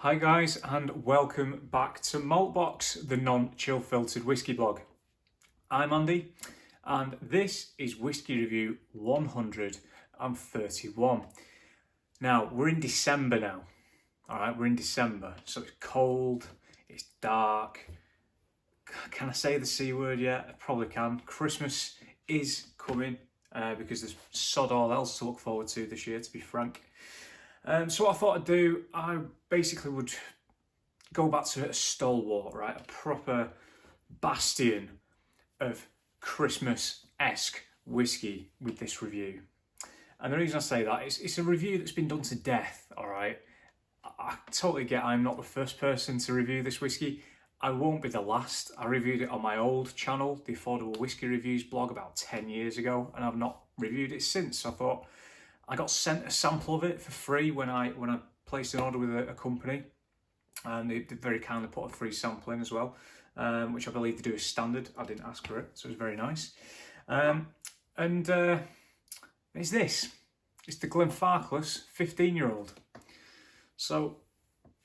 Hi guys, and welcome back to Maltbox, the non-chill filtered whiskey blog. I'm Andy, and this is Whiskey Review 131. Now, we're in December now. Alright, we're in December, so it's cold, it's dark. Can I say the C word yet? I probably can. Christmas is coming because there's sod all else to look forward to this year, to be frank. So what I thought I'd do, I basically would go back to a stalwart, right? A proper bastion of Christmas-esque whiskey with this review. And the reason I say that is it's a review that's been done to death, all right? I totally get I'm not the first person to review this whiskey. I won't be the last. I reviewed it on my old channel, the Affordable Whiskey Reviews blog, about 10 years ago, and I've not reviewed it since. So I thought, I got sent a sample of it for free when I placed an order with a company, and they very kindly put a free sample in as well, which I believe they do as standard. I didn't ask for it, so it was very nice. It's this. It's the Glenfarclas 15-year-old. So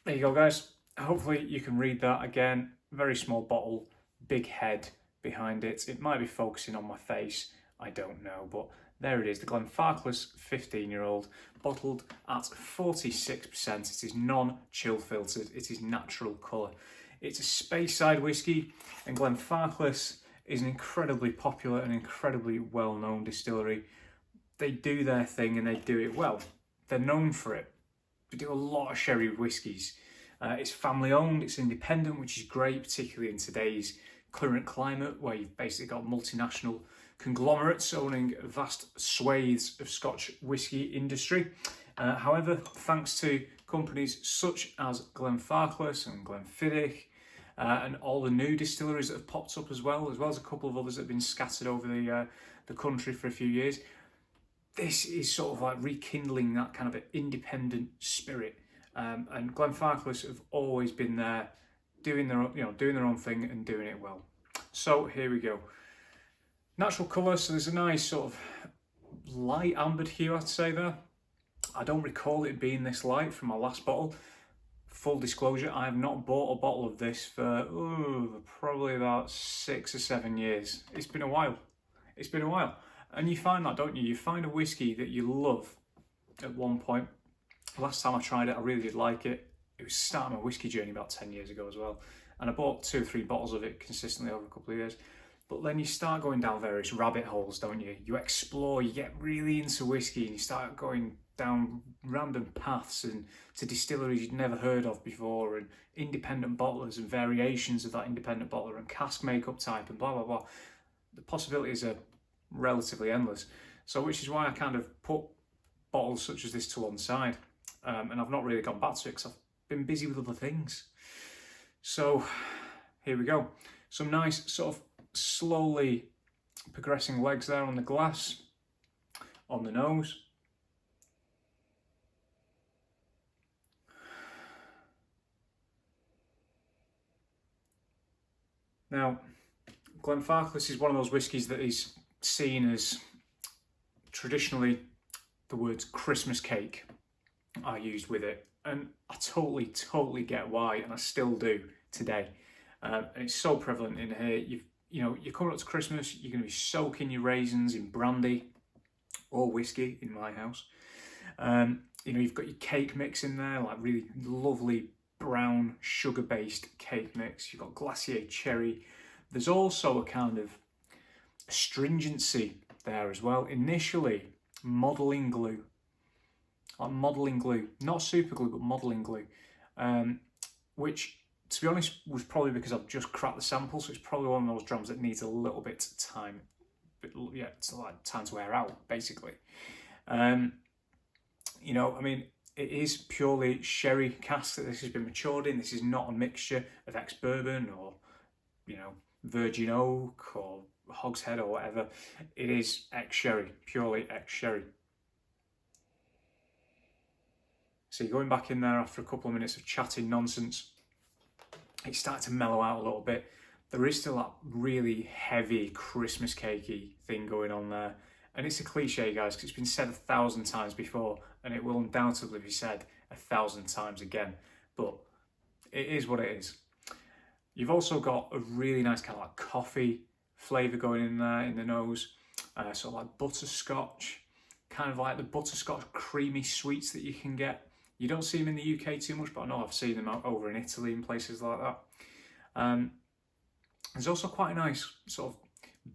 there you go, guys. Hopefully you can read that. Again, very small bottle, big head behind it. It might be focusing on my face, I don't know, but there it is, the Glenfarclas 15-year-old, bottled at 46%. It is non-chill filtered, it is natural colour. It's a Speyside whiskey, and Glenfarclas is an incredibly popular and incredibly well-known distillery. They do their thing and they do it well. They're known for it. They do a lot of sherry whiskies. It's family owned, it's independent, which is great, particularly in today's current climate where you've basically got multinational conglomerates owning vast swathes of Scotch whisky industry. However, thanks to companies such as Glenfarclas and Glenfiddich and all the new distilleries that have popped up as well as a couple of others that have been scattered over the country for a few years, this is sort of like rekindling that kind of independent spirit. And Glenfarclas have always been there, doing their own thing and doing it well. So here we go. Natural colour, so there's a nice sort of light ambered hue, I'd say there. I don't recall it being this light from my last bottle. Full disclosure, I have not bought a bottle of this for probably about 6 or 7 years. It's been a while. It's been a while. And you find that, don't you? You find a whiskey that you love at one point. Last time I tried it, I really did like it. It was starting my whiskey journey about 10 years ago as well. And I bought 2 or 3 bottles of it consistently over a couple of years. But then you start going down various rabbit holes, don't you? You explore, you get really into whiskey and you start going down random paths and to distilleries you'd never heard of before and independent bottlers and variations of that independent bottler and cask makeup type and blah, blah, blah. The possibilities are relatively endless. So which is why I kind of put bottles such as this to one side. And I've not really gone back to it because I've been busy with other things. So here we go. Some nice sort of slowly progressing legs there on the glass, on the nose. Now, Glenfarclas is one of those whiskies that is seen as traditionally the words Christmas cake are used with it, and I totally get why, and I still do today. And it's so prevalent in here. You're coming up to Christmas, you're going to be soaking your raisins in brandy or whiskey in my house. You've got your cake mix in there, like really lovely brown sugar-based cake mix. You've got glacier cherry. There's also a kind of astringency there as well. Initially, modelling glue. Like modelling glue. Not super glue, but modelling glue. Which, to be honest, was probably because I've just cracked the sample, so it's probably one of those drums that needs a little bit of time. It's like time to wear out, basically. It is purely sherry cask that this has been matured in. This is not a mixture of ex-bourbon or, virgin oak or hogshead or whatever. It is ex-sherry, purely ex-sherry. So you're going back in there after a couple of minutes of chatting nonsense. It's starting to mellow out a little bit. There is still that really heavy Christmas cakey thing going on there. And it's a cliche, guys, because it's been said 1,000 times before, and it will undoubtedly be said 1,000 times again. But it is what it is. You've also got a really nice kind of like coffee flavour going in there in the nose, sort of like butterscotch, kind of like the butterscotch creamy sweets that you can get. You don't see them in the UK too much, but I know I've seen them out over in Italy and places like that. There's also quite a nice sort of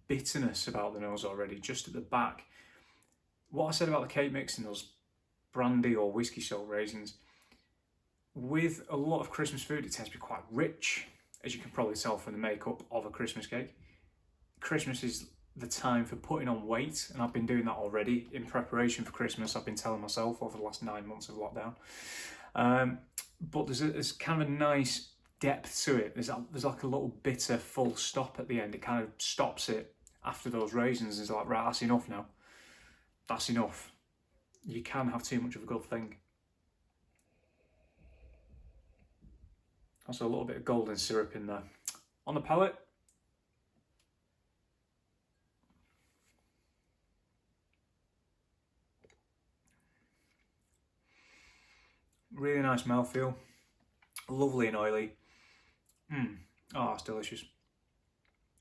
bitterness about the nose already, just at the back. What I said about the cake mix and those brandy or whiskey salt raisins, with a lot of Christmas food, it tends to be quite rich, as you can probably tell from the makeup of a Christmas cake. Christmas is the time for putting on weight, and I've been doing that already in preparation for Christmas. I've been telling myself over the last 9 months of lockdown. But there's kind of a nice depth to it. There's like a little bitter full stop at the end. It kind of stops it after those raisins. It's like, right, that's enough now. That's enough. You can have too much of a good thing. Also a little bit of golden syrup in there. On the palate, really nice mouthfeel, lovely and oily. Oh, it's delicious.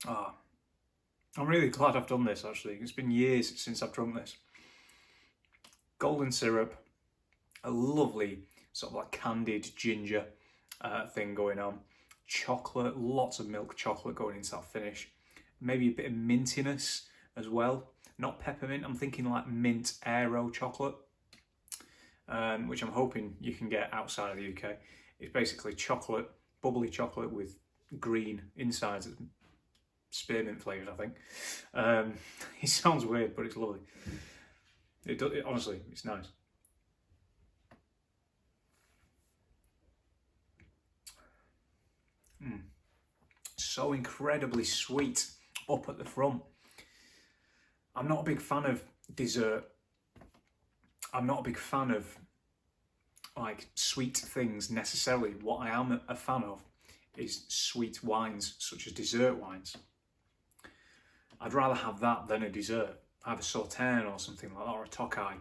I'm really glad I've done this actually. It's been years since I've drunk this. Golden syrup, a lovely sort of like candied ginger thing going on. Chocolate, lots of milk chocolate going into that finish. Maybe a bit of mintiness as well. Not peppermint, I'm thinking like mint aero chocolate. Which I'm hoping you can get outside of the UK. It's basically chocolate, bubbly chocolate with green insides, spearmint flavoured, I think. It sounds weird, but it's lovely. Honestly, it's nice. So incredibly sweet up at the front. I'm not a big fan of dessert. I'm not a big fan of like sweet things necessarily. What I am a fan of is sweet wines, such as dessert wines. I'd rather have that than a dessert. Have a Sauternes or something like that, or a Tokai.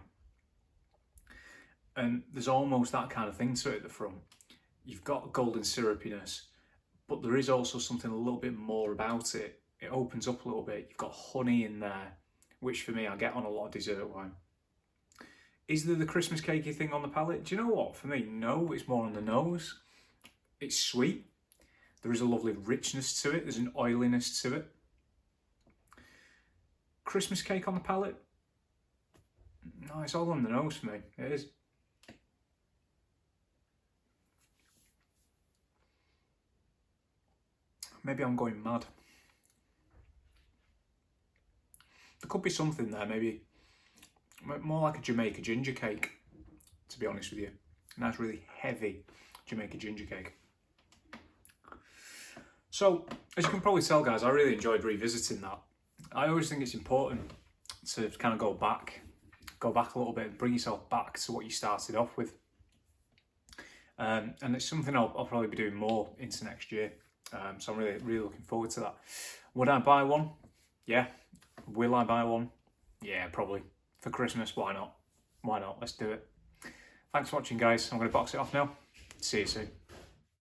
And there's almost that kind of thing to it at the front. You've got golden syrupiness, but there is also something a little bit more about it. It opens up a little bit. You've got honey in there, which for me, I get on a lot of dessert wine. Is there the Christmas cakey thing on the palate? Do you know what? For me, no, it's more on the nose. It's sweet. There is a lovely richness to it. There's an oiliness to it. Christmas cake on the palate? No, it's all on the nose for me. It is. Maybe I'm going mad. There could be something there, maybe more like a Jamaica ginger cake, to be honest with you. A nice, really heavy Jamaica ginger cake. So, as you can probably tell, guys, I really enjoyed revisiting that. I always think it's important to kind of go back a little bit and bring yourself back to what you started off with. And it's something I'll probably be doing more into next year. So I'm really, really looking forward to that. Would I buy one? Yeah. Will I buy one? Yeah, probably. For Christmas, why not? Why not? Let's do it. Thanks for watching, guys. I'm going to box it off now. See you soon.